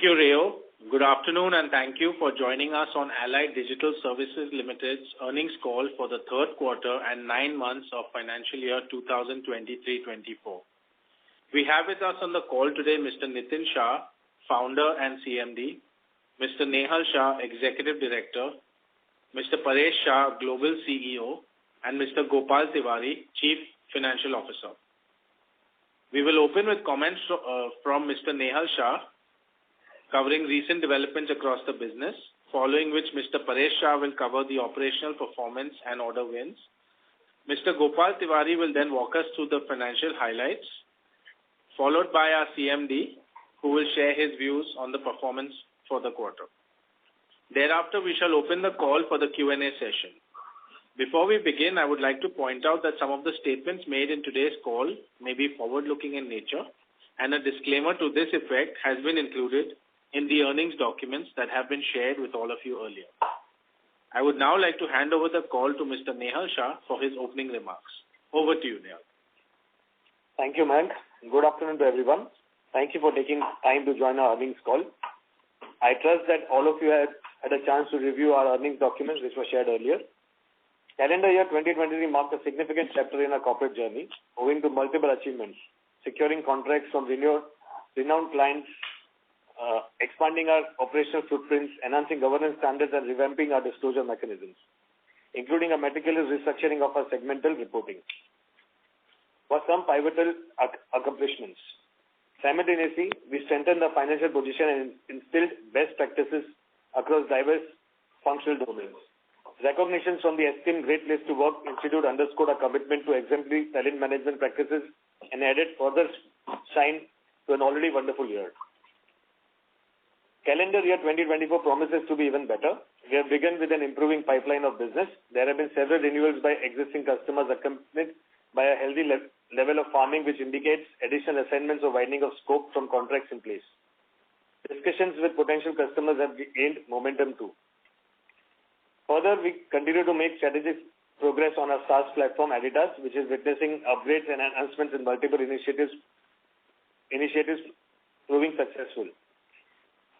Thank you, Rayo. Good afternoon, and thank you for joining us on Allied Digital Services Limited's earnings call for the third quarter and 9 months of financial year 2023-24. We have with us on the call today Mr. Nitin Shah, Founder and CMD, Mr. Nehal Shah, Executive Director, Mr. Paresh Shah, Global CEO, and Mr. Gopal Tiwari, Chief Financial Officer. We will open with comments from Mr. Nehal Shah, covering recent developments across the business, following which Mr. Paresh Shah will cover the operational performance and order wins. Mr. Gopal Tiwari will then walk us through the financial highlights, followed by our CMD, who will share his views on the performance for the quarter. Thereafter, we shall open the call for the Q&A session. Before we begin, I would like to point out that some of the statements made in today's call may be forward-looking in nature, and a disclaimer to this effect has been included in the earnings documents that have been shared with all of you earlier. I would now like to hand over the call to Mr. Nehal Shah for his opening remarks. Over to you, Nehal. Thank you, Mayank. Good afternoon to everyone. Thank you for taking time to join our earnings call. I trust that all of you had a chance to review our earnings documents which were shared earlier. Calendar year 2023 marked a significant chapter in our corporate journey, owing to multiple achievements, securing contracts from renowned clients, expanding our operational footprints, enhancing governance standards, and revamping our disclosure mechanisms, including a meticulous restructuring of our segmental reporting. For some pivotal accomplishments, simultaneously, we strengthened our financial position and instilled best practices across diverse functional domains. Recognitions from the esteemed Great Place to Work Institute underscored our commitment to exemplary talent management practices and added further shine to an already wonderful year. Calendar year 2024 promises to be even better. We have begun with an improving pipeline of business. There have been several renewals by existing customers accompanied by a healthy level of farming, which indicates additional assignments or widening of scope from contracts in place. Discussions with potential customers have gained momentum too. Further, we continue to make strategic progress on our SaaS platform, Adidas, which is witnessing upgrades and enhancements in multiple initiatives proving successful.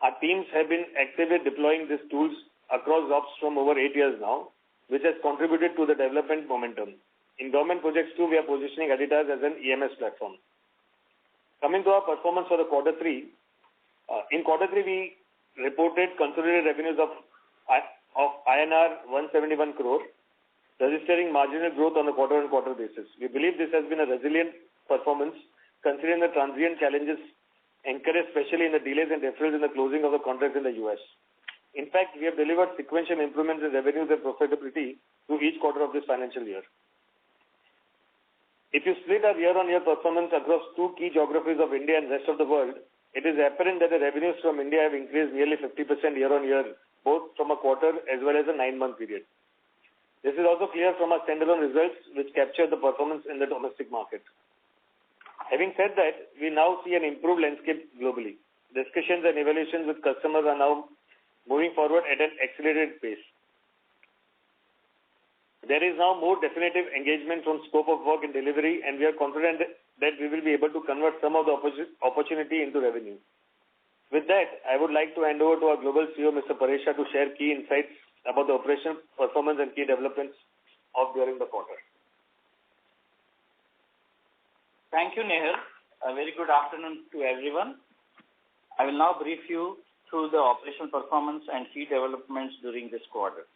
Our teams have been actively deploying these tools across ops from over 8 years now, which has contributed to the development momentum. In government projects too, we are positioning Adidas as an EMS platform. Coming to our performance for the quarter 3, in quarter 3 we reported consolidated revenues of INR 171 crore, registering marginal growth on a quarter-on-quarter basis. We believe this has been a resilient performance considering the transient challenges encouraged especially in the delays and deferrals in the closing of the contracts in the US. In fact, we have delivered sequential improvements in revenues and profitability through each quarter of this financial year. If you split our year-on-year performance across two key geographies of India and rest of the world, it is apparent that the revenues from India have increased nearly 50% year-on-year, both from a quarter as well as a 9-month period. This is also clear from our standalone results, which capture the performance in the domestic market. Having said that, we now see an improved landscape globally. Discussions and evaluations with customers are now moving forward at an accelerated pace. There is now more definitive engagement from scope of work and delivery, and we are confident that we will be able to convert some of the opportunity into revenue. With that, I would like to hand over to our Global CEO, Mr. Paresh Shah, to share key insights about the operational performance and key developments during the quarter. Thank you, Nehal. A very good afternoon to everyone. I will now brief you through the operational performance and key developments during this quarter.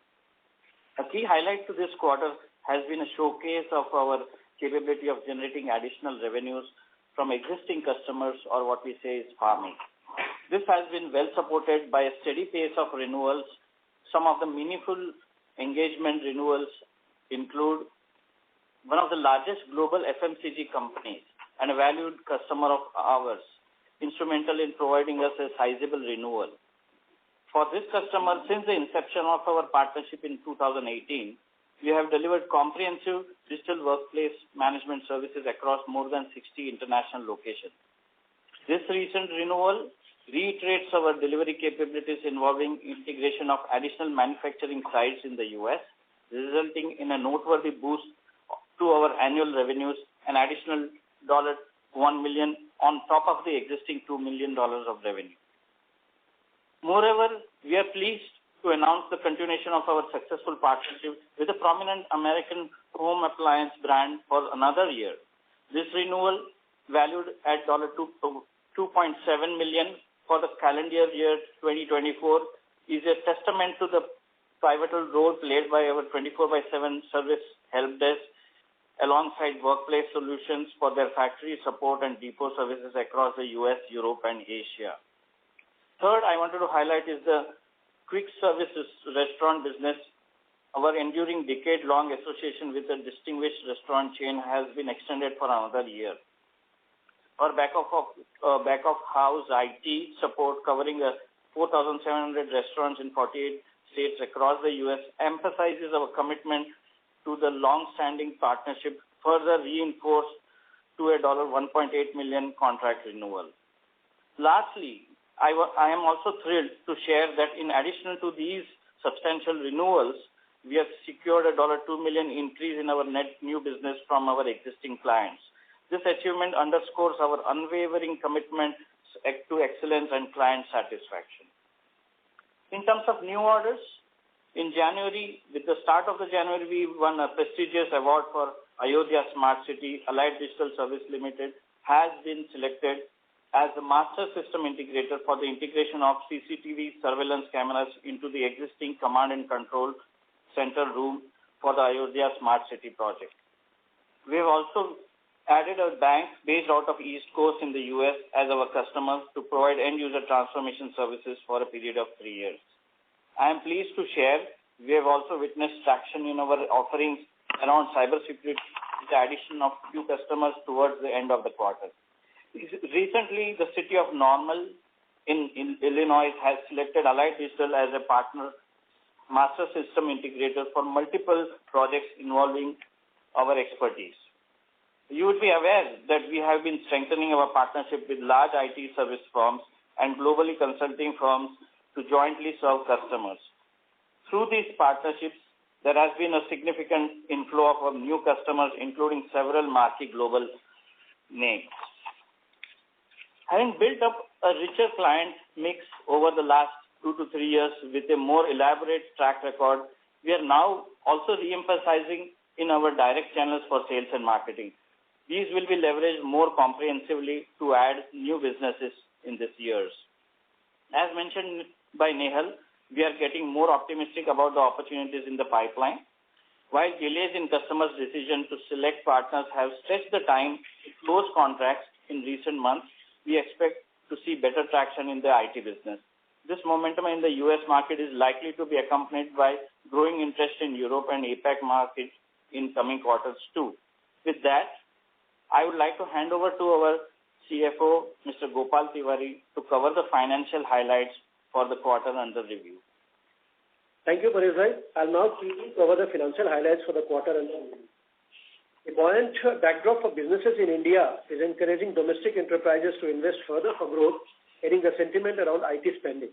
A key highlight to this quarter has been a showcase of our capability of generating additional revenues from existing customers, or what we say is farming. This has been well supported by a steady pace of renewals. Some of the meaningful engagement renewals include one of the largest global FMCG companies and a valued customer of ours, instrumental in providing us a sizable renewal. For this customer, since the inception of our partnership in 2018, we have delivered comprehensive digital workplace management services across more than 60 international locations. This recent renewal reiterates our delivery capabilities involving integration of additional manufacturing sites in the US, resulting in a noteworthy boost to our annual revenues, an additional $1 million on top of the existing $2 million of revenue. Moreover, we are pleased to announce the continuation of our successful partnership with a prominent American home appliance brand for another year. This renewal, valued at $2.7 million for the calendar year 2024, is a testament to the pivotal role played by our 24/7 service help desk alongside workplace solutions for their factory support and depot services across the U.S., Europe, and Asia. Third, I wanted to highlight is the quick services restaurant business. Our enduring decade-long association with a distinguished restaurant chain has been extended for another year. Our back of house IT support covering 4,700 restaurants in 48 states across the U.S. emphasizes our commitment to the long-standing partnership, further reinforced to a $1.8 million contract renewal. Lastly, I am also thrilled to share that in addition to these substantial renewals, we have secured a $2 million increase in our net new business from our existing clients. This achievement underscores our unwavering commitment to excellence and client satisfaction. In terms of new orders, in January, with the start of the January, we won a prestigious award for Ayodhya Smart City. Allied Digital Service Limited has been selected as the master system integrator for the integration of CCTV surveillance cameras into the existing command and control center room for the Ayodhya Smart City project. We have also added a bank based out of East Coast in the U.S. as our customer to provide end-user transformation services for a period of 3 years. I am pleased to share we have also witnessed traction in our offerings around cybersecurity with the addition of few customers towards the end of the quarter. Recently, the city of Normal in Illinois has selected Allied Digital as a partner master system integrator for multiple projects involving our expertise. You would be aware that we have been strengthening our partnership with large IT service firms and globally consulting firms to jointly serve customers. Through these partnerships, there has been a significant inflow of new customers, including several marquee global names. Having built up a richer client mix over the last 2 to 3 years with a more elaborate track record, we are now also re-emphasizing in our direct channels for sales and marketing. These will be leveraged more comprehensively to add new businesses in these years. As mentioned by Nehal, we are getting more optimistic about the opportunities in the pipeline. While delays in customers' decision to select partners have stretched the time to close contracts in recent months, we expect to see better traction in the IT business. This momentum in the U.S. market is likely to be accompanied by growing interest in Europe and APAC markets in coming quarters too. With that, I would like to hand over to our CFO, Mr. Gopal Tiwari, to cover the financial highlights for the quarter under review. Thank you, Paresh bhai. I'll now quickly cover the financial highlights for the quarter under review. The buoyant backdrop for businesses in India is encouraging domestic enterprises to invest further for growth, aiding the sentiment around IT spending.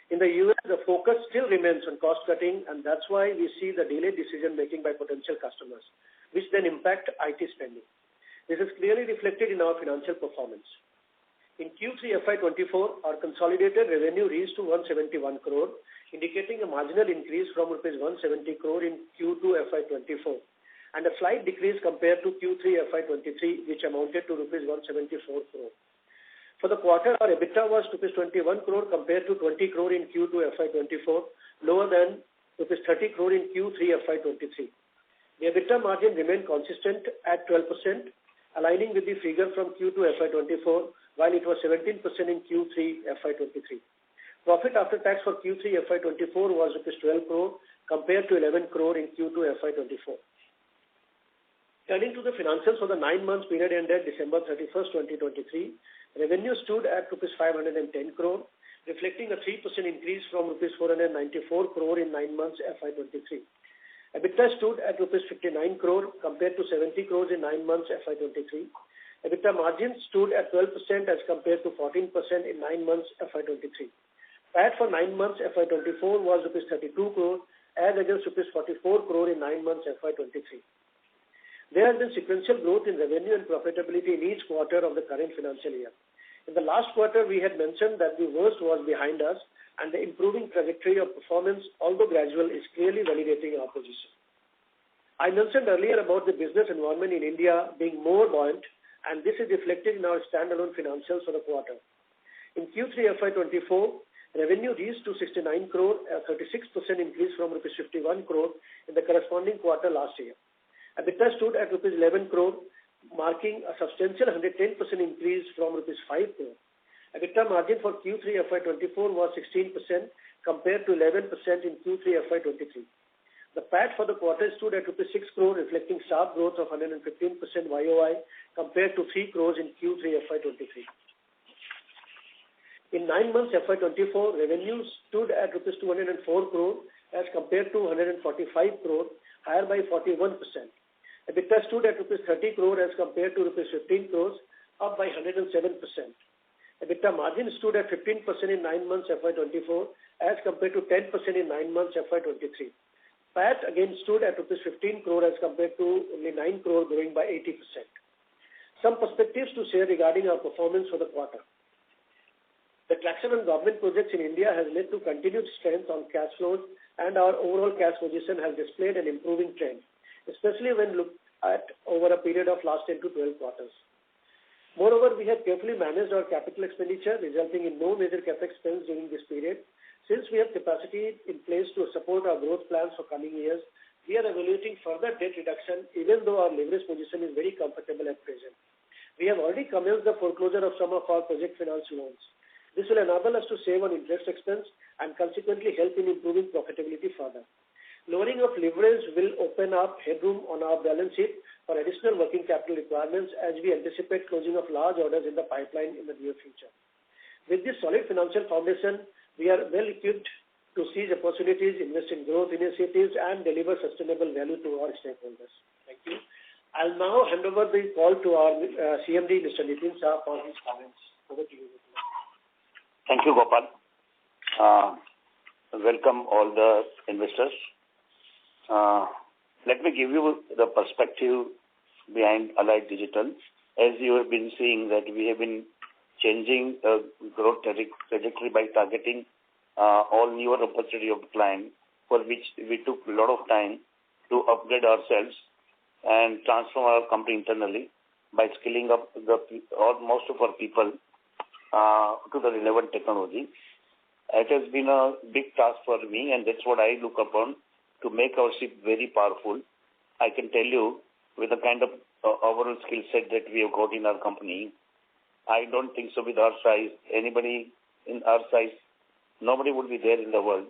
In the U.S., the focus still remains on cost cutting, and that's why we see the delayed decision making by potential customers, which then impact IT spending. This is clearly reflected in our financial performance. In Q3 FY24, our consolidated revenue reached to 171 crore, indicating a marginal increase from rupees 170 crore in Q2 FY24, and a slight decrease compared to Q3 FY23, which amounted to rupees 174 crore. For the quarter, our EBITDA was rupees 21 crore compared to 20 crore in Q2 FY24, lower than rupees 30 crore in Q3 FY23. The EBITDA margin remained consistent at 12%, aligning with the figure from Q2 FY24, while it was 17% in Q3 FY23. Profit after tax for Q3 FY24 was rupees 12 crore compared to 11 crore in Q2 FY24. Turning to the financials for the 9 months period ended December 31st, 2023, revenue stood at rupees 510 crore, reflecting a 3% increase from rupees 494 crore in 9 months FY23. EBITDA stood at rupees 59 crore compared to 70 crores in 9 months FY23. EBITDA margin stood at 12% as compared to 14% in 9 months FY23. PAT for 9 months FY24 was rupees 32 crore as against rupees 44 crore in 9 months FY23. There has been sequential growth in revenue and profitability in each quarter of the current financial year. In the last quarter, we had mentioned that the worst was behind us and the improving trajectory of performance, although gradual, is clearly validating our position. I mentioned earlier about the business environment in India being more buoyant, and this is reflected in our standalone financials for the quarter. In Q3 FY24, revenue reached to 69 crore, a 36% increase from rupees 51 crore in the corresponding quarter last year. EBITDA stood at rupees 11 crore, marking a substantial 110% increase from rupees 5 crore. EBITDA margin for Q3 FY24 was 16% compared to 11% in Q3 FY23. The PAT for the quarter stood at rupees 6 crore, reflecting sharp growth of 115% YOY compared to 3 crores in Q3 FY23. In 9 months FY24, revenue stood at rupees 204 crore as compared to 145 crore, higher by 41%. EBITDA stood at rupees 30 crore as compared to rupees 15 crores, up by 107%. EBITDA margin stood at 15% in 9 months FY24 as compared to 10% in 9 months FY23. PAT again stood at rupees 15 crore as compared to only 9 crore, growing by 80%. Some perspectives to share regarding our performance for the quarter. The traction on government projects in India has led to continued strength on cash flows, and our overall cash position has displayed an improving trend, especially when looked at over a period of last 10 to 12 quarters. Moreover, we have carefully managed our capital expenditure, resulting in no major capex spends during this period. Since we have capacity in place to support our growth plans for coming years, we are evaluating further debt reduction, even though our leverage position is very comfortable at present. We have already commenced the foreclosure of some of our project finance loans. This will enable us to save on interest expense and consequently help in improving profitability further. Lowering of leverage will open up headroom on our balance sheet for additional working capital requirements as we anticipate closing of large orders in the pipeline in the near future. With this solid financial foundation, we are well equipped to seize opportunities, invest in growth initiatives, and deliver sustainable value to our stakeholders. Thank you. I'll now hand over the call to our CMD, Mr. Nitin Shah, for his comments. Over to you, Nitin. Thank you, Gopal. Welcome all the investors. Let me give you the perspective behind Allied Digital. As you have been seeing that we have been changing the growth trajectory by targeting all newer opportunity of the client, for which we took a lot of time to upgrade ourselves and transform our company internally by skilling up most of our people to the relevant technology. It has been a big task for me, and that's what I look upon to make our ship very powerful. I can tell you, with the kind of overall skill set that we have got in our company, I don't think so with our size, anybody in our size, nobody would be there in the world.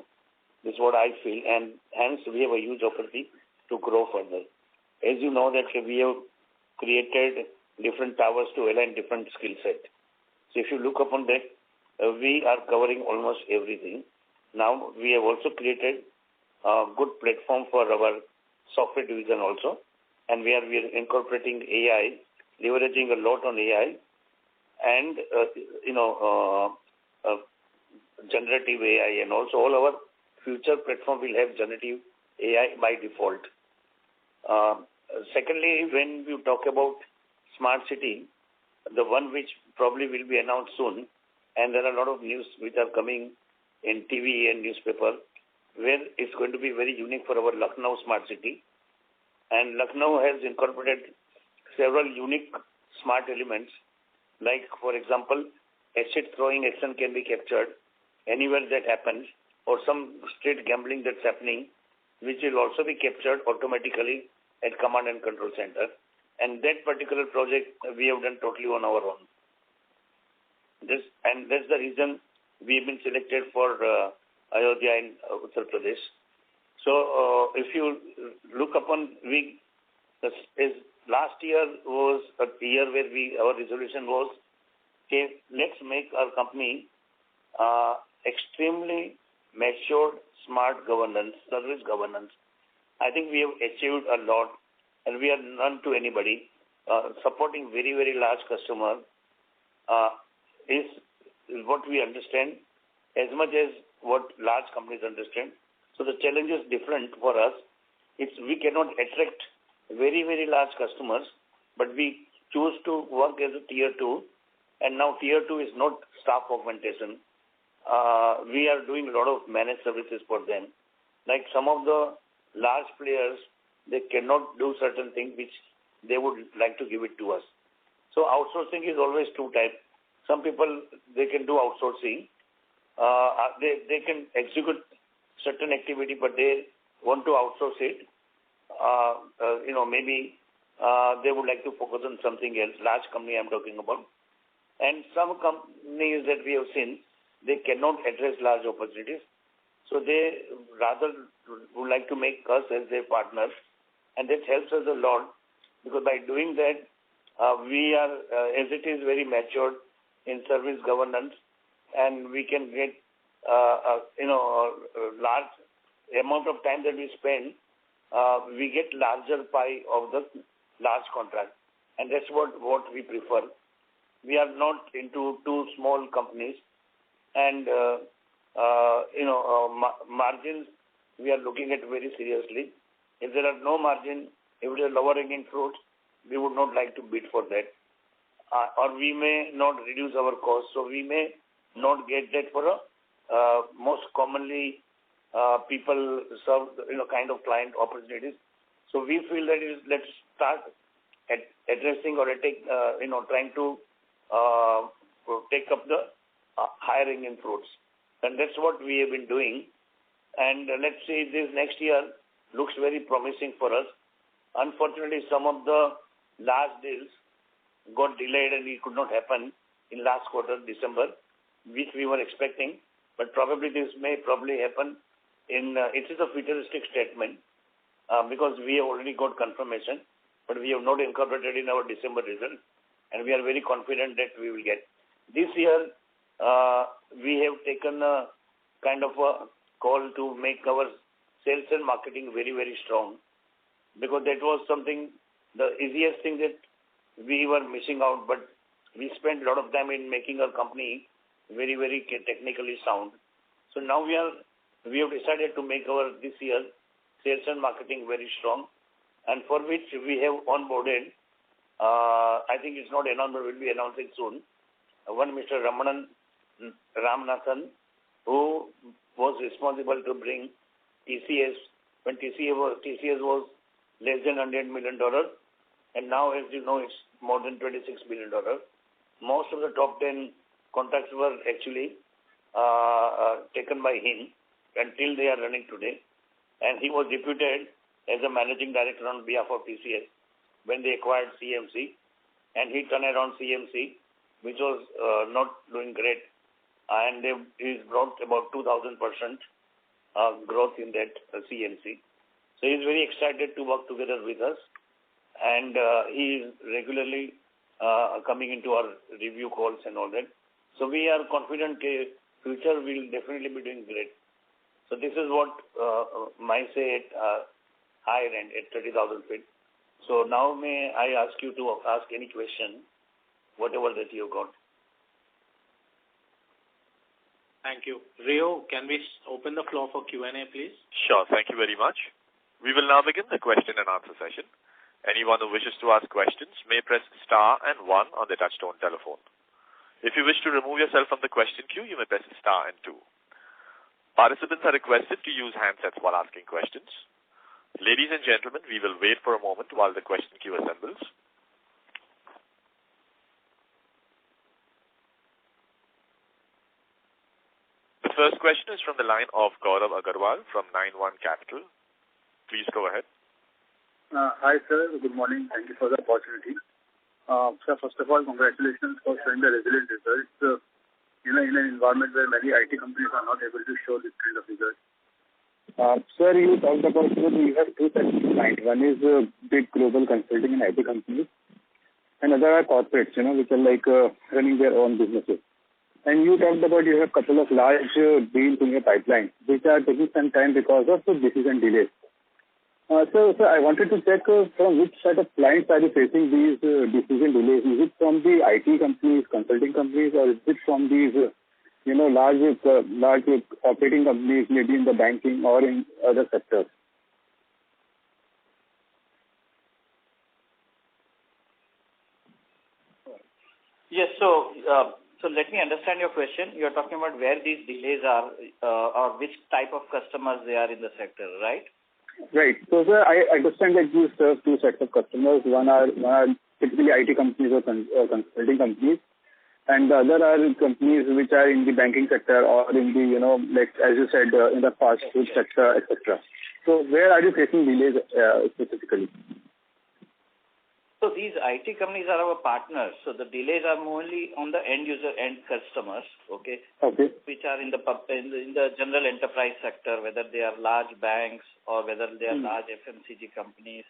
This is what I feel, and hence we have a huge opportunity to grow further. As you know that we have created different towers to align different skill set. So if you look upon that, we are covering almost everything. Now we have also created a good platform for our software division also, and we are incorporating AI, leveraging a lot on AI, and generative AI, and also all our future platform will have generative AI by default. Secondly, when you talk about smart city, the one which probably will be announced soon, and there are a lot of news which are coming in TV and newspaper, where it's going to be very unique for our Lucknow smart city. And Lucknow has incorporated several unique smart elements, like, for example, asset throwing action can be captured anywhere that happens, or some street gambling that's happening, which will also be captured automatically at command and control center. And that particular project we have done totally on our own. That's the reason we have been selected for Ayodhya in Uttar Pradesh. So if you look upon, last year was a year where our resolution was, okay, let's make our company extremely matured, smart governance, service governance. I think we have achieved a lot, and we are none to anybody. Supporting very, very large customer is what we understand as much as what large companies understand. So the challenge is different for us. We cannot attract very, very large customers, but we choose to work as a tier 2 And now Tier 2 is not staff augmentation. We are doing a lot of managed services for them. Like some of the large players, they cannot do certain things which they would like to give it to us. So outsourcing is always two types. Some people, they can do outsourcing. They can execute certain activity, but they want to outsource it. Maybe they would like to focus on something else. Large company I'm talking about. And some companies that we have seen, they cannot address large opportunities. So they rather would like to make us as their partners. And that helps us a lot because by doing that, we are, as it is, very matured in service governance, and we can get, a large amount of time that we spend, we get larger pie of the large contract. And that's what we prefer. We are not into too small companies. And, margins, we are looking at very seriously. If there are no margin, if it is lower hanging fruit, we would not like to bid for that. Or we may not reduce our costs. So we may not get that for most commonly people serve, kind of client opportunities. So we feel that let's start addressing or trying to take up the hiring in fruits. And that's what we have been doing. And let's see, this next year looks very promising for us. Unfortunately, some of the large deals got delayed and it could not happen in last quarter, December, which we were expecting. But probably this may happen in, it is a futuristic statement because we have already got confirmation, but we have not incorporated in our December result. And we are very confident that we will get. This year, we have taken a kind of a call to make our sales and marketing very, very strong because that was something, the easiest thing that we were missing out, but we spent a lot of time in making our company very, very technically sound. So now we have decided to make our this year sales and marketing very strong, and for which we have onboarded, I think it's not announced, but we'll be announcing soon, one Mr. Ramanathan, who was responsible to bring TCS, when TCS was less than $100 million, and now, as you know, it's more than $26 billion. Most of the top 10 contracts were actually taken by him until they are running today. And he was deputed as a managing director on behalf of TCS when they acquired CMC. And he turned around CMC, which was not doing great. And he's brought about 2,000% growth in that CMC. So he's very excited to work together with us. And he is regularly coming into our review calls and all that. So we are confident that future will definitely be doing great. So this is what my say at higher end, at 30,000 feet. So now may I ask you to ask any question, whatever that you got. Thank you. Rio, can we open the floor for Q&A, please? Sure. Thank you very much. We will now begin the question and answer session. Anyone who wishes to ask questions may press star and 1 on the touchtone telephone. If you wish to remove yourself from the question queue, you may press star and 2. Participants are requested to use handsets while asking questions. Ladies and gentlemen, we will wait for a moment while the question queue assembles. The first question is from the line of Gaurav Agarwal from 91 Capital. Please go ahead. Hi, sir. Good morning. Thank you for the opportunity. Sir, first of all, congratulations for showing the resilient results in an environment where many IT companies are not able to show this kind of results. Sir, you talked about you have two types of clients. One is big global consulting and IT companies, and other are corporates, which are like running their own businesses. And you talked about you have a couple of large deals in your pipeline, which are taking some time because of the decision delays. So I wanted to check from which set of clients are you facing these decision delays? Is it from the IT companies, consulting companies, or is it from these, large operating companies, maybe in the banking or in other sectors? Yes. So let me understand your question. You're talking about where these delays are, or which type of customers they are in the sector, right? Right. So, sir, I understand that you serve two sets of customers. One are typically IT companies or consulting companies, and the other are companies which are in the banking sector or in the, like as you said, in the fast food sector, etc. So, where are you facing delays specifically? So these IT companies are our partners. So the delays are mainly on the end user, end customers, okay, which are in the general enterprise sector, whether they are large banks or whether they are large FMCG companies.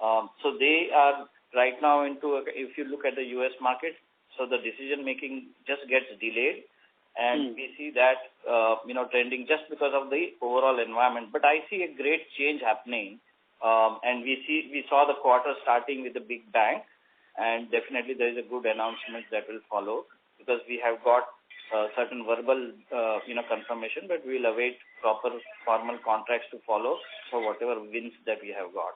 So they are right now if you look at the US market, so the decision making just gets delayed, and we see that trending just because of the overall environment. But I see a great change happening. And we saw the quarter starting with a big bang, and definitely there is a good announcement that will follow, because we have got certain verbal confirmation, but we will await proper formal contracts to follow for whatever wins that we have got.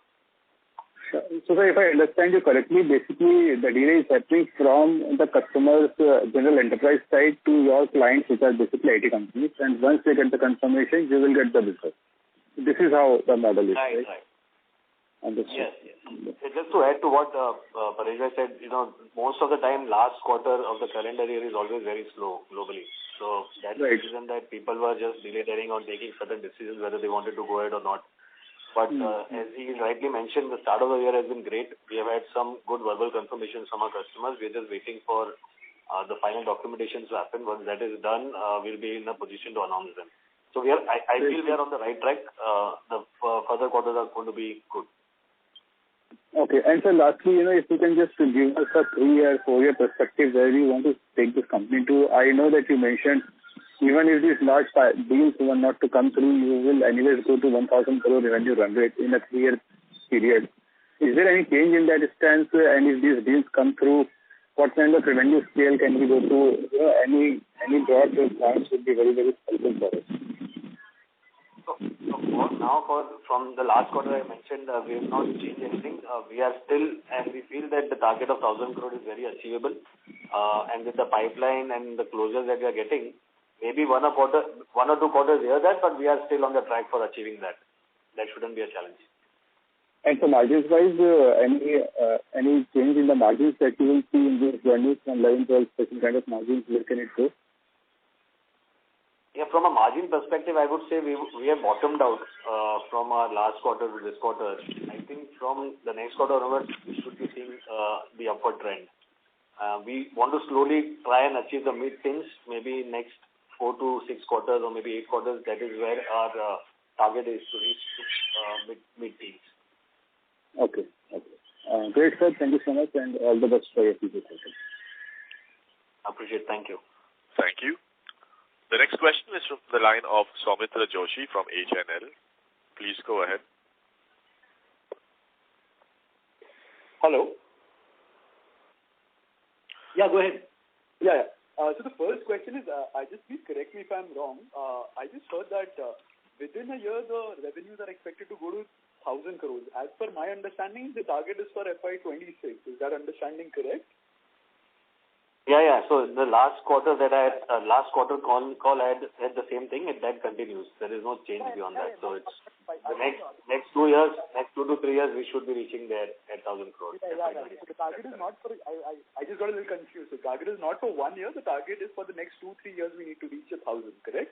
So if I understand you correctly, basically the delay is happening from the customer's general enterprise side to your clients, which are basically IT companies, and once they get the confirmation, you will get the business. This is how the model is, right? Right. Yes. Just to add to what Paresh said, most of the time last quarter of the calendar year is always very slow globally. So that's the reason that people were just delaying on taking certain decisions whether they wanted to go ahead or not. But as he rightly mentioned, the start of the year has been great. We have had some good verbal confirmations from our customers. We're just waiting for the final documentation to happen. Once that is done, we'll be in a position to announce them. So I feel we are on the right track. The further quarters are going to be good. Okay. And so lastly, if you can just give us a 3-year, 4-year perspective where you want to take this company to. I know that you mentioned even if these large deals were not to come through, you will anyways go to 1,000 crore revenue run rate in a 3-year period. Is there any change in that stance? And if these deals come through, what kind of revenue scale can we go to? Any broad plans would be very, very helpful for us. From the last quarter I mentioned, we have not changed anything. We are still, and we feel that the target of 1,000 crore is very achievable. And with the pipeline and the closures that we are getting, maybe one or two quarters here that, but we are still on the track for achieving that. That shouldn't be a challenge. And so margins-wise, any change in the margins that you will see in this journey from 11-12% kind of margins, where can it go? Yeah, from a margin perspective, I would say we have bottomed out from our last quarter to this quarter. I think from the next quarter onwards, we should be seeing the upward trend. We want to slowly try and achieve the mid-teens, maybe next 4 to 6 quarters or maybe 8 quarters. That is where our target is to reach mid-teens. Okay. Great, sir. Thank you so much, and all the best for your future. Appreciate it. Thank you. Thank you. The next question is from the line of Soumitra Joshi from HNL. Please go ahead. Hello. Yeah, go ahead. Yeah. So the first question is, please correct me if I'm wrong. I just heard that within a year the revenues are expected to go to 1,000 crores. As per my understanding, the target is for FY2026. Is that understanding correct? Yeah. So the last quarter call I had the same thing, and that continues. There is no change beyond that. So it's the next 2 years, next 2 to 3 years, we should be reaching there at 1,000 crores. Yeah. So the target is not for. I just got a little confused. The target is not for 1 year. The target is for the next 2-3 years. We need to reach 1,000. Correct?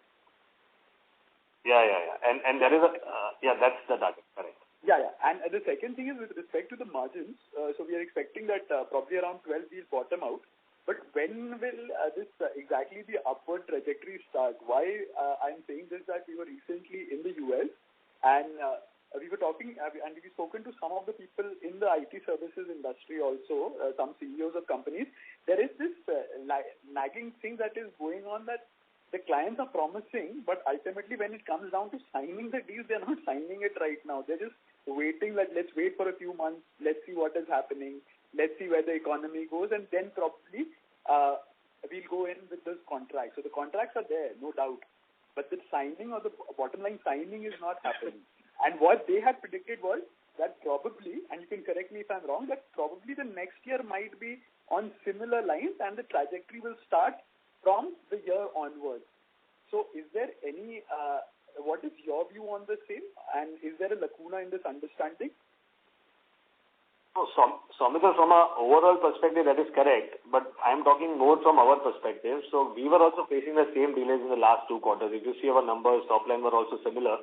Yeah. And there is that's the target. Correct. Yeah. And the second thing is with respect to the margins. So we are expecting that probably around 12 we'll bottom out. But when will this exactly the upward trajectory start? Why I'm saying this that we were recently in the US and we were talking and we've spoken to some of the people in the IT services industry also, some CEOs of companies. There is this nagging thing that is going on that the clients are promising, but ultimately when it comes down to signing the deals, they're not signing it right now. They're just waiting that let's wait for a few months, let's see what is happening. Let's see where the economy goes, and then probably we'll go in with this contract. So the contracts are there, no doubt. But the signing or the bottom line signing is not happening. And what they had predicted was that probably, and you can correct me if I'm wrong, that probably the next year might be on similar lines, and the trajectory will start from the year onwards. So is there any, what is your view on the same, and is there a lacuna in this understanding? Soumitra, from an overall perspective, that is correct, but I'm talking more from our perspective. So we were also facing the same delays in the last 2 quarters. If you see our numbers, top line were also similar.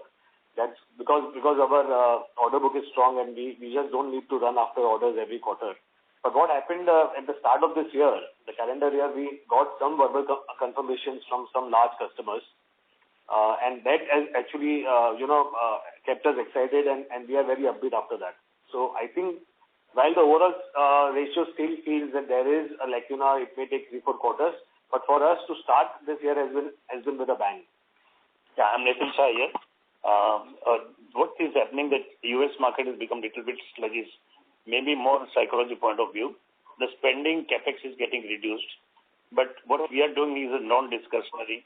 That's because our order book is strong, and we just don't need to run after orders every quarter. But what happened at the start of this year, the calendar year, we got some verbal confirmations from some large customers, and that has actually, kept us excited, and we are very upbeat after that. So I think while the overall ratio still feels that there is a lacuna, it may take 3-4 quarters, but for us to start this year has been with a bang. Yeah, I'm Nitin Shah here. What is happening that US market has become a little bit sluggish, maybe more psychology point of view. The spending capex is getting reduced, but what we are doing is a non-discretionary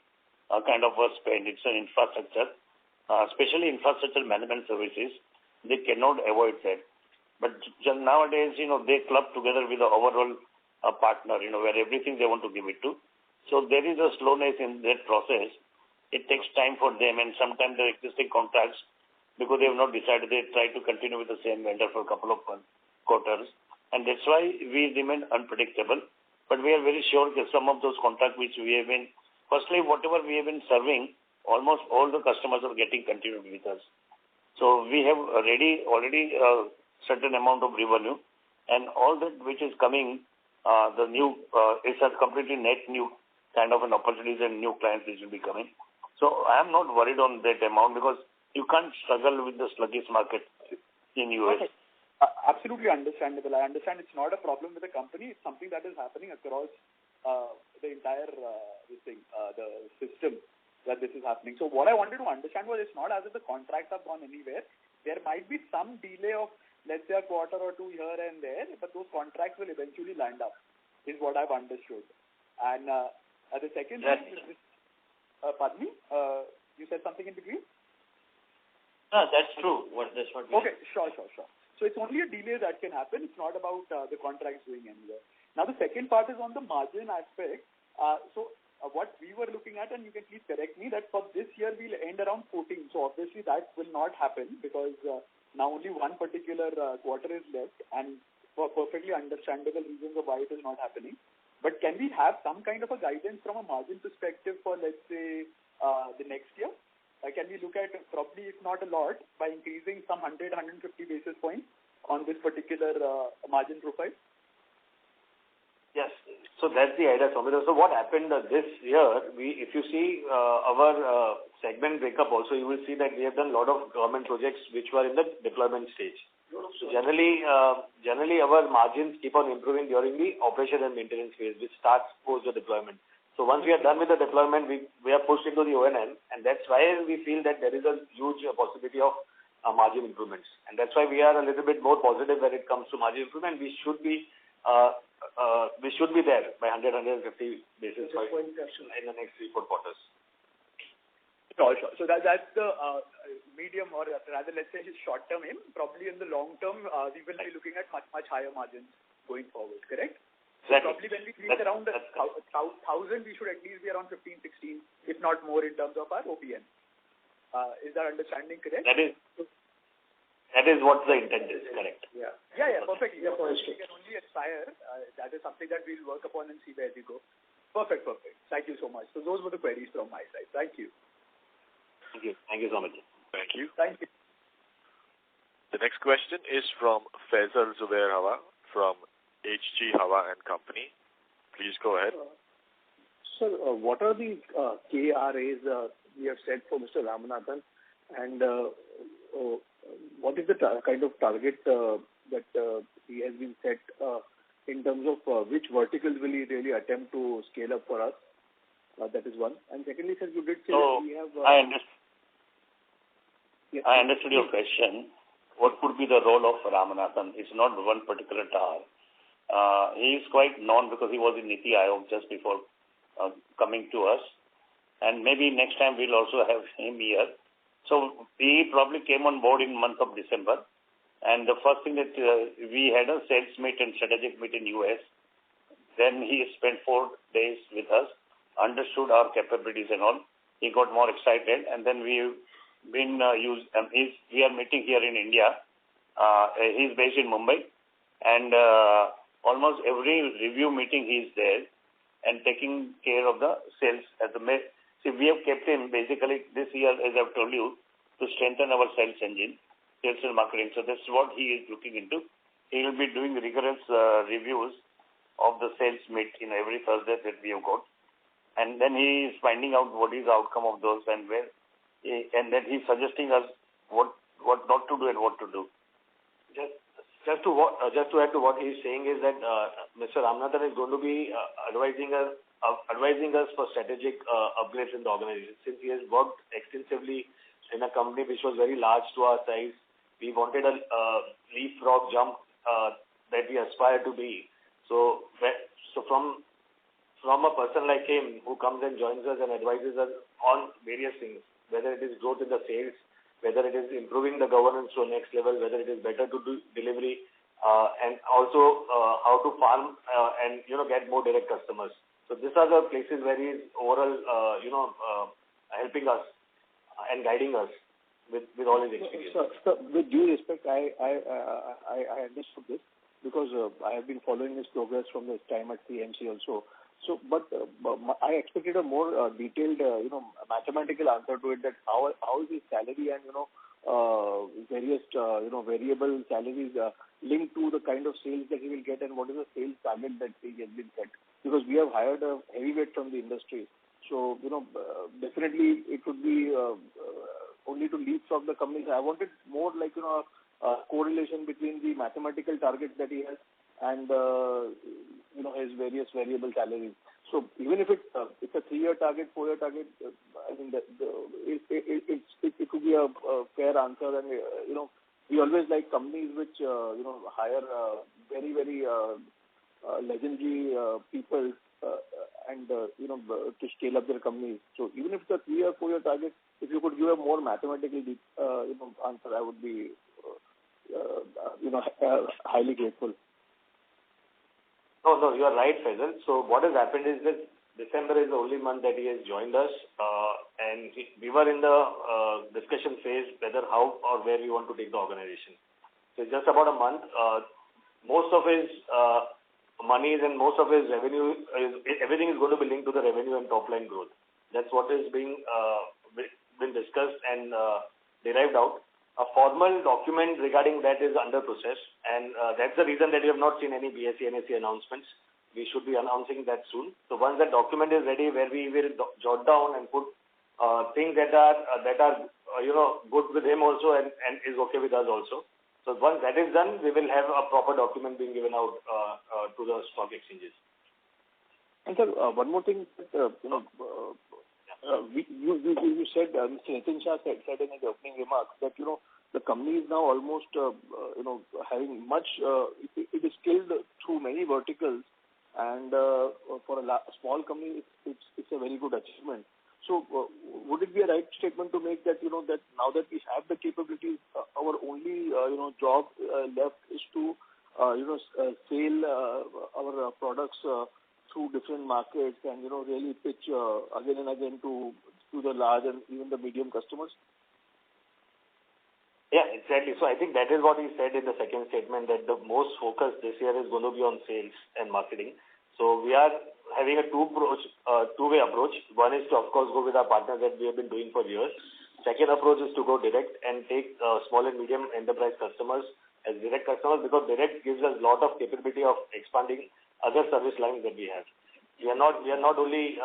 kind of a spend. It's an infrastructure, especially infrastructure management services. They cannot avoid that. But nowadays, they club together with the overall partner, where everything they want to give it to. So there is a slowness in that process. It takes time for them, and sometimes the existing contracts, because they have not decided, they try to continue with the same vendor for a couple of quarters. And that's why we remain unpredictable. But we are very sure that some of those contracts which we have been, firstly, whatever we have been serving, almost all the customers are getting continued with us. So we have already certain amount of revenue, and all that which is coming, the new, it's a completely net new kind of an opportunities and new clients which will be coming. So I am not worried on that amount, because you can't struggle with the sluggish market in US. Okay. Absolutely understandable. I understand it's not a problem with the company. It's something that is happening across the entire the system that this is happening. So what I wanted to understand was, it's not as if the contracts have gone anywhere. There might be some delay of, let's say, a quarter or 2 here and there, but those contracts will eventually land up, is what I've understood. And the second thing is, pardon me, you said something in between? No, that's true. That's what we Okay, sure. So it's only a delay that can happen. It's not about the contracts going anywhere. Now, the second part is on the margin aspect. What we were looking at, and you can please correct me, that for this year we'll end around 14. So obviously that will not happen, because now only one particular quarter is left, and for perfectly understandable reasons of why it is not happening. But can we have some kind of a guidance from a margin perspective for, let's say, the next year? Can we look at probably, if not a lot, by increasing some 100-150 basis points on this particular margin profile? Yes. So that's the idea, Soumitra. So what happened this year, if you see our segment breakup also, you will see that we have done a lot of government projects which were in the deployment stage. So generally our margins keep on improving during the operation and maintenance phase, which starts post the deployment. So once we are done with the deployment, we are pushed into the O&M, and that's why we feel that there is a huge possibility of margin improvements. And that's why we are a little bit more positive when it comes to margin improvement. We should be there by 100-150 basis points in the next 3-4 quarters. Sure. So that's the medium, or rather, let's say, short term aim. Probably in the long term, we will be looking at much higher margins going forward, correct? Exactly. So probably when we reach around 1,000, we should at least be around 15, 16, if not more, in terms of our OPM. Is that understanding correct? That is what the intent is, correct. Yeah, perfectly. Yeah, we can only aspire. That is something that we'll work upon and see where we go. Perfect. Thank you so much. So those were the queries from my side. Thank you. Thank you so much. Thank you. Thank you. The next question is from Faisal Zubair Hawa from HG Hawa and Company. Please go ahead. Sir, what are the KRAs we have set for Mr. Ramanathan, and what is the kind of target that he has been set in terms of which verticals will he really attempt to scale up for us? That is one. And secondly, sir, you did say that we have... I understood your question. What would be the role of Ramanathan? It's not one particular tower. He is quite known because he was in Niti Aayog just before coming to us. And maybe next time we'll also have him here. So he probably came on board in month of December. And the first thing that we had a sales meet and strategic meet in US. Then he spent 4 days with us, understood our capabilities and all. He got more excited, and then we've been we are meeting here in India. He's based in Mumbai, and almost every review meeting he's there and taking care of the sales at the See, we have kept him basically this year, as I've told you, to strengthen our sales engine, sales and marketing. So that's what he is looking into. He will be doing rigorous reviews of the sales meet every Thursday that we have got. And then he is finding out what is the outcome of those and where, and then he's suggesting us what not to do and what to do. Just to add to what he's saying is that Mr. Ramanathan is going to be advising us for strategic upgrades in the organization. Since he has worked extensively in a company which was very large to our size, we wanted a leapfrog jump that we aspire to be. So from a person like him who comes and joins us and advises us on various things, whether it is growth in the sales, whether it is improving the governance to a next level, whether it is better to do delivery, and also how to farm and get more direct customers. So these are the places where he is overall helping us and guiding us with all his experience. So with due respect, I understood this because I have been following his progress from his time at CMC also. So, but I expected a more detailed, mathematical answer to it. That how is his salary and various variable salaries linked to the kind of sales that he will get, and what is the sales target that he has been set? Because we have hired a heavyweight from the industry, so definitely it would be only to leapfrog the companies. I wanted more like a correlation between the mathematical targets that he has and his various variable salaries. So even if it's a 3-year target, 4-year target, I think that it could be a fair answer. And we always like companies which hire very very legendary people and to scale up their companies. So even if it's a 3-year, 4-year target, if you could give a more mathematically answer, I would be highly grateful. No, you are right, Faisal. So what has happened is that December is the only month that he has joined us, and we were in the discussion phase whether how or where we want to take the organization. So just about a month. Most of his monies and most of his revenue, everything is going to be linked to the revenue and top line growth. That's what is being discussed and derived out. A formal document regarding that is under process, and that's the reason that you have not seen any BSE, NSE announcements. We should be announcing that soon. So once that document is ready, where we will jot down and put things that are good with him also and is okay with us also. So once that is done, we will have a proper document being given out to the stock exchanges. And sir, one more thing, you said, Mr. Nitin Shah said in his opening remarks that, the company is now almost, having much, it is scaled through many verticals, and for a small company, it's a very good achievement. So would it be a right statement to make that, that now that we have the capabilities, our only, job left is to, sell our products through different markets and, really pitch again and again to the large and even the medium customers? Yeah, exactly. So I think that is what he said in the second statement, that the most focus this year is going to be on sales and marketing. So we are having a two-way approach. One is to, of course, go with our partners that we have been doing for years. Second approach is to go direct and take small and medium enterprise customers as direct customers, because direct gives us a lot of capability of expanding other service lines that we have. We are not only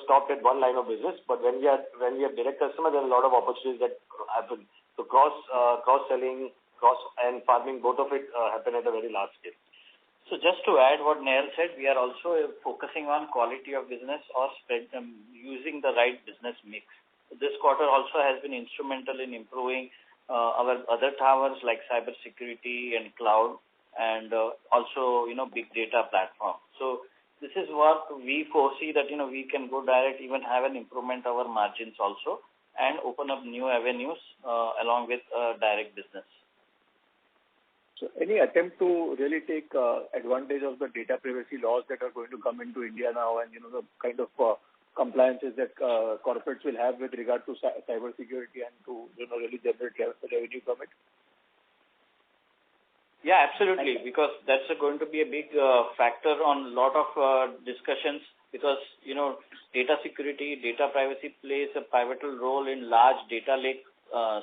stopped at one line of business, but when we have direct customers, there are a lot of opportunities that happen. So cross-selling, and farming, both of it happen at a very large scale. So just to add what Nehal said, we are also focusing on quality of business or using the right business mix. This quarter also has been instrumental in improving our other towers like cybersecurity and cloud, and also big data platform. So this is what we foresee, that we can go direct, even have an improvement our margins also, and open up new avenues along with direct business. So any attempt to really take advantage of the data privacy laws that are going to come into India now, and the kind of compliances that corporates will have with regard to cyber security and to really generate revenue from it? Yeah, absolutely, because that's going to be a big factor on a lot of discussions, because data security, data privacy plays a pivotal role in large data lake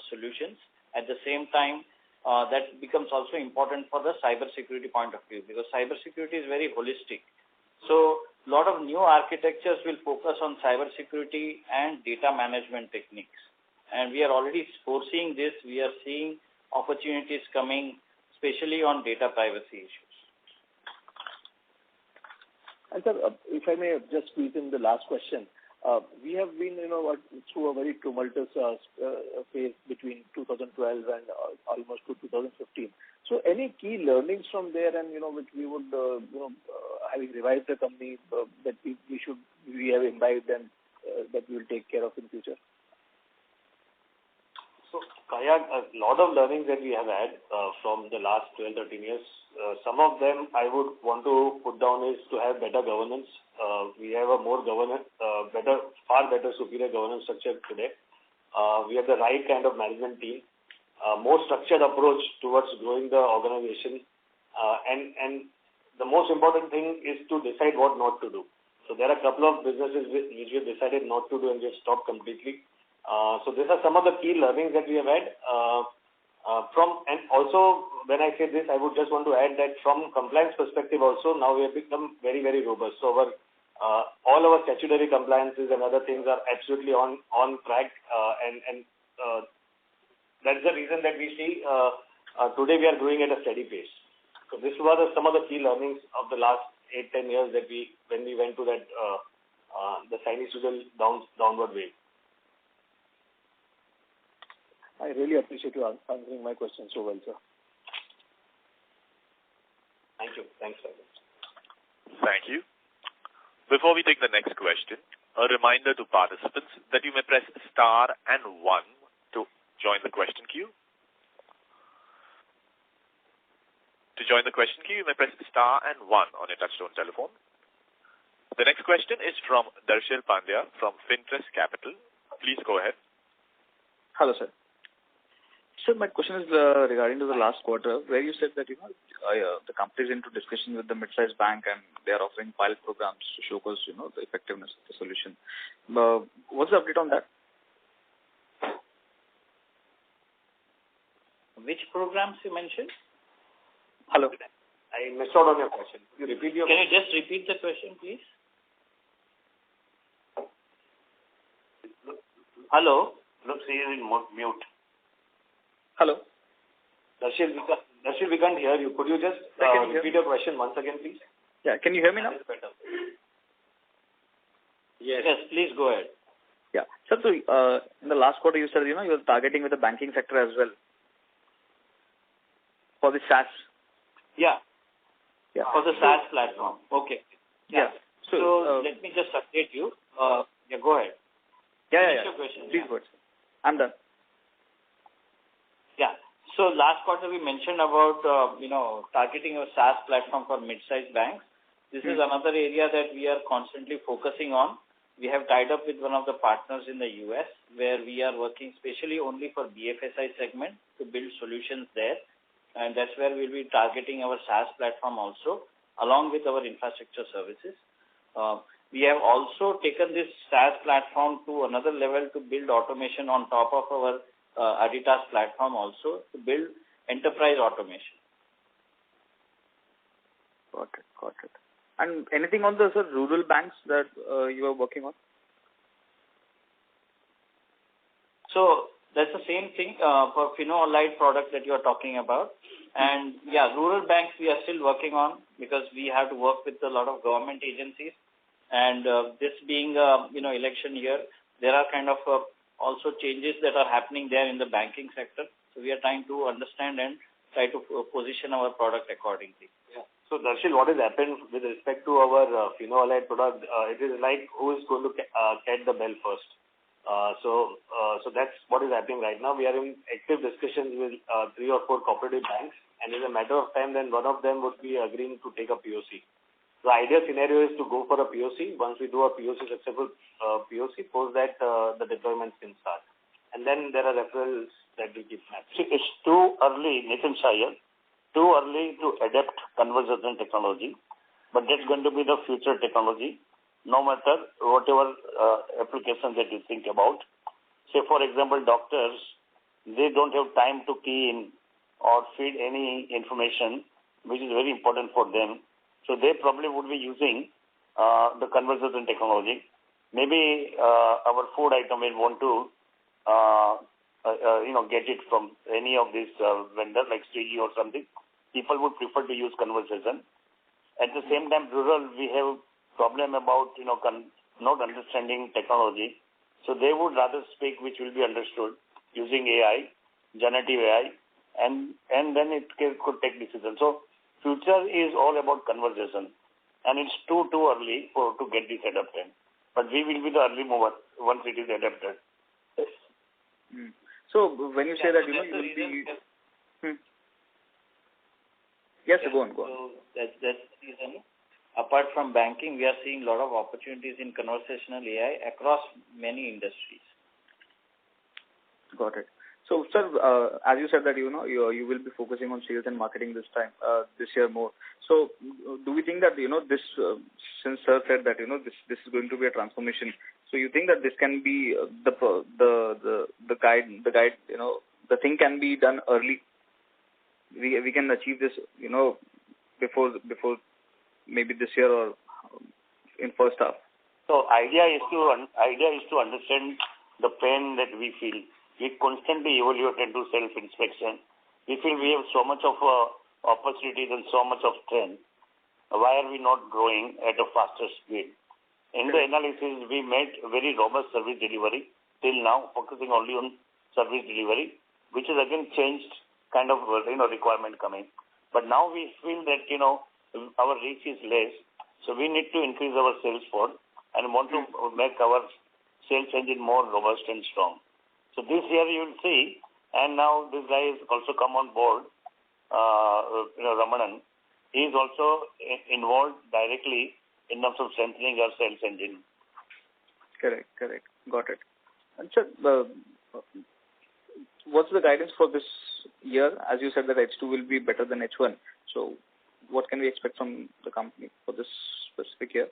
solutions. At the same time, that becomes also important for the cyber security point of view, because cyber security is very holistic. So a lot of new architectures will focus on cyber security and data management techniques. And we are already foreseeing this. We are seeing opportunities coming, especially on data privacy issues. And sir, if I may just squeeze in the last question. We have been, through a very tumultuous phase between 2012 and almost to 2015. So, any key learnings from there, and which we would, having revised the company, that we have imbibed and that we will take care of in future. So, Kaya, a lot of learnings that we have had from the last 12, 13 years. Some of them I would want to put down is to have better governance. We have a more far better superior governance structure today. We have the right kind of management team, more structured approach towards growing the organization, and the most important thing is to decide what not to do. So there are a couple of businesses which we have decided not to do and just stopped completely. So these are some of the key learnings that we have had. And also, when I say this, I would just want to add that from compliance perspective also, now we have become very, very robust. So all our statutory compliances and other things are absolutely on track, and that's the reason that we see today we are growing at a steady pace. So this was some of the key learnings of the last 8-10 years that when we went to that the sinusoidal downward wave. I really appreciate you answering my question so well, sir. Thank you. Thanks, sir. Thank you. Before we take the next question, a reminder to participants that you may press star and 1 to join the question queue. To join the question queue, you may press star and 1 on your touchtone telephone. The next question is from Darshil Pandya from Fintrust Capital. Please go ahead. Hello, sir. Sir, my question is regarding to the last quarter, where you said that the company is into discussion with the mid-sized bank and they are offering pilot programs to showcase the effectiveness of the solution. What's the update on that? Which programs you mentioned? Hello. I missed out on your question. Can you just repeat the question, please? Hello. Looks he is in mute. Hello. Darshil, we can't hear you. Could you just repeat your question once again, please? Yeah, can you hear me now? Yes, please go ahead. Yeah. Sir, so in the last quarter you said, you were targeting with the banking sector as well for the SaaS. Yeah. Yeah. For the SaaS platform. Okay. Yeah. So let me just update you. Go ahead. Yeah. Your question. Please go ahead. I'm done. Yeah. So last quarter we mentioned about, targeting a SaaS platform for mid-sized banks. This is another area that we are constantly focusing on. We have tied up with one of the partners in the US where we are working specially only for BFSI segment to build solutions there. And that's where we'll be targeting our SaaS platform also, along with our infrastructure services. We have also taken this SaaS platform to another level to build automation on top of our Adidas platform also to build enterprise automation. Got it. And anything on the rural banks that you are working on? So that's the same thing for FinoAllied product that you are talking about. And rural banks we are still working on because we have to work with a lot of government agencies. And this being election year, there are kind of also changes that are happening there in the banking sector. So we are trying to understand and try to position our product accordingly. Yeah. So Darshil, what has happened with respect to our FinoAllied product? It is like who is going to catch the bell first. So that's what is happening right now. We are in active discussions with 3 or 4 cooperative banks, and it's a matter of time, then one of them would be agreeing to take a POC. The ideal scenario is to go for a POC. Once we do a POC, successful POC, post that the deployment can start. And then there are referrals that we keep matching. See, it's too early, Nitin Shayar, too early to adapt conversation technology, but that's going to be the future technology, no matter whatever application that you think about. Say, for example, doctors, they don't have time to key in or feed any information, which is very important for them. So they probably would be using the conversation technology. Maybe our food item will want to get it from any of these vendors like Swiggy or something. People would prefer to use conversation. At the same time, rural, we have problem about, not understanding technology. So they would rather speak which will be understood using AI, generative AI, and then it could take decisions. So future is all about conversation. And it's too early to get this adapted. But we will be the early mover once it is adapted. So when you say that, you will be... Yes, go on. So that's the reason. Apart from banking, we are seeing a lot of opportunities in conversational AI across many industries. Got it. So, sir, as you said that, you will be focusing on sales and marketing this time, this year more. So, do we think that, this, since sir said that, this is going to be a transformation, so you think that this can be the guide, the thing can be done early? We can achieve this, before maybe this year or in first half. So idea is to understand the pain that we feel. We constantly evaluate and do self-inspection. We feel we have so much of opportunities and so much of strength. Why are we not growing at a faster speed? In the analysis, we made very robust service delivery till now, focusing only on service delivery, which has again changed kind of requirement coming. But now we feel that our reach is less, so we need to increase our sales force and want to make our sales engine more robust and strong. So this year you will see, and now this guy has also come on board, Ramanan. He is also involved directly in terms of strengthening our sales engine. Correct. Got it. And sir, what's the guidance for this year? As you said that H2 will be better than H1. So what can we expect from the company for this specific year?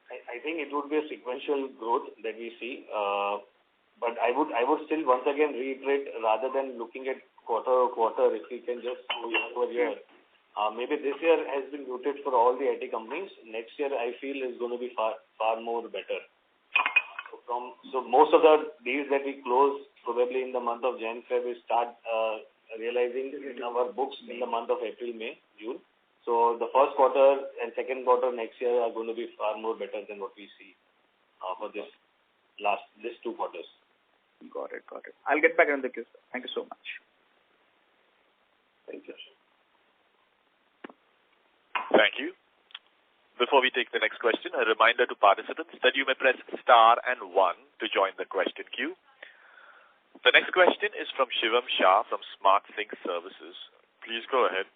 I think it would be a sequential growth that we see. But I would still once again reiterate, rather than looking at quarter, if we can just go year over year. Maybe this year has been muted for all the IT companies. Next year, I feel, is going to be far more better. So most of the deals that we close probably in the month of Jan, Feb, we start realizing in our books in the month of April, May, June. So the first quarter and second quarter next year are going to be far more better than what we see for these 2 quarters. Got it. I'll get back in the queue. Thank you so much. Thank you. Thank you. Before we take the next question, a reminder to participants that you may press star and 1 to join the question queue. The next question is from Shivam Shah from Smart Sync Services. Please go ahead.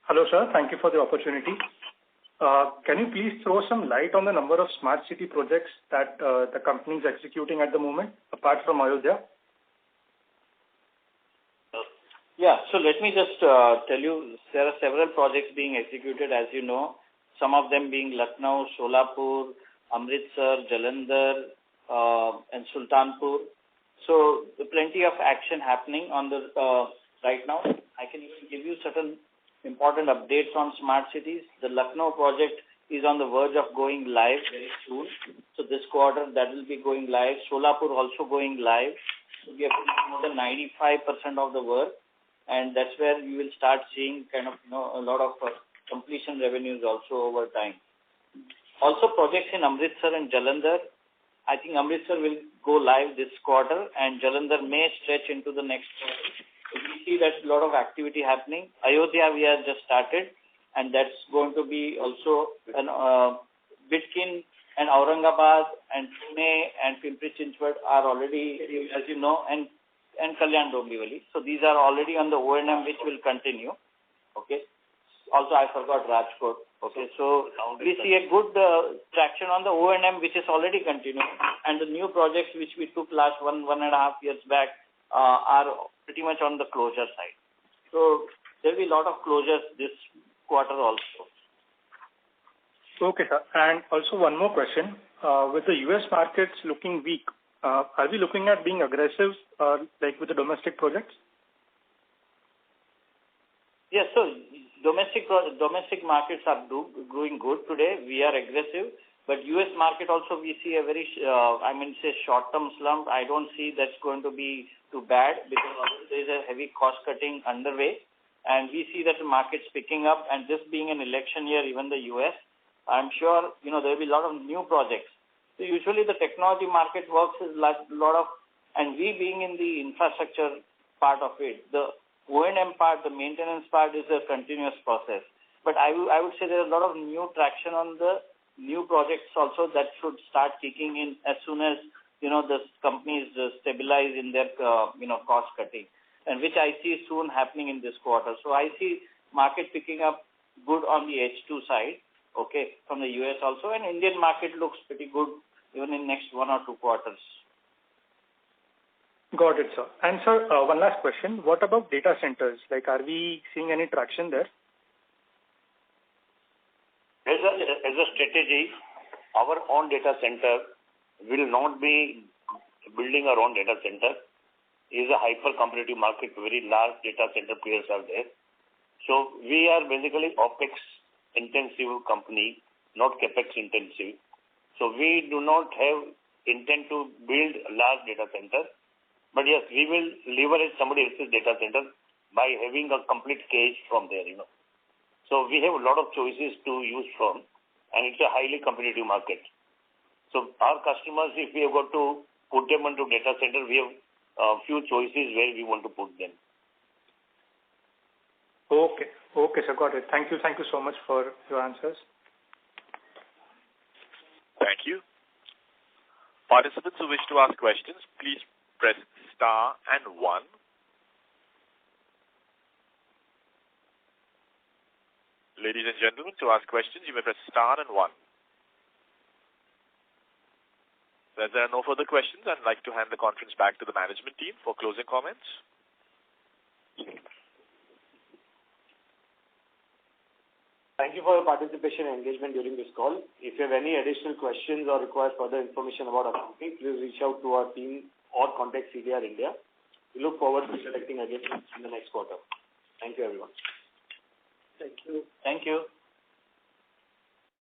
Hello, sir. Thank you for the opportunity. Can you please throw some light on the number of smart city projects that the company is executing at the moment, apart from Ayodhya? Yeah, so let me just tell you, there are several projects being executed, as you know, some of them being Lucknow, Solapur, Amritsar, Jalandhar, and Sultanpur. So plenty of action happening on the right now. I can even give you certain important updates on smart cities. The Lucknow project is on the verge of going live very soon. So this quarter that will be going live. Solapur also going live. So we have more than 95% of the work. And that's where you will start seeing kind of, a lot of completion revenues also over time. Also projects in Amritsar and Jalandhar. I think Amritsar will go live this quarter and Jalandhar may stretch into the next quarter. So we see that a lot of activity happening. Ayodhya we have just started and that's going to be also Bitkin and Aurangabad and Pune and Pimpri Chinchwad are already, as you know, and and Kalyan Dombivli. So these are already on the O&M, which will continue. Okay. Also, I forgot Rajkot. Okay. So we see a good traction on the O&M, which is already continuing, and the new projects which we took last one and a half years back are pretty much on the closure side. So there will be a lot of closures this quarter also. Okay, sir. And also one more question. With the U.S. markets looking weak, are we looking at being aggressive, like with the domestic projects? Yes, so domestic markets are doing good today. We are aggressive, but U.S. market also we see a very, short-term slump. I don't see that's going to be too bad because there is a heavy cost-cutting underway, and we see that the market's picking up. And this being an election year, even the U.S., I'm sure there will be a lot of new projects. So usually the technology market works is like a lot of, and we being in the infrastructure part of it, the O&M part, the maintenance part is a continuous process. But I would say there's a lot of new traction on the new projects also that should start kicking in as soon as, the companies stabilize in their, cost cutting, and which I see soon happening in this quarter. So I see market picking up good on the H2 side, okay, from the US also, and Indian market looks pretty good even in next 1 or 2 quarters. Got it, sir. And sir, one last question. What about data centers? Like, are we seeing any traction there? As a strategy, our own data center will not be building our own data center. It is a hyper-competitive market. Very large data center players are there. So we are basically OPEX-intensive company, not CAPEX-intensive. So we do not have intent to build large data centers. But yes, we will leverage somebody else's data center by having a complete cage from there, So we have a lot of choices to use from, and it's a highly competitive market. So our customers, if we have got to put them into data center, we have a few choices where we want to put them. Okay. Okay, sir. Got it. Thank you. Thank you so much for your answers. Thank you. Participants who wish to ask questions, please press star and 1. Ladies and gentlemen, to ask questions, you may press star and 1. As there are no further questions, I'd like to hand the conference back to the management team for closing comments. Thank you for your participation and engagement during this call. If you have any additional questions or require further information about our company, please reach out to our team or contact CDR India. We look forward to connecting again in the next quarter. Thank you, everyone. Thank you. Thank you.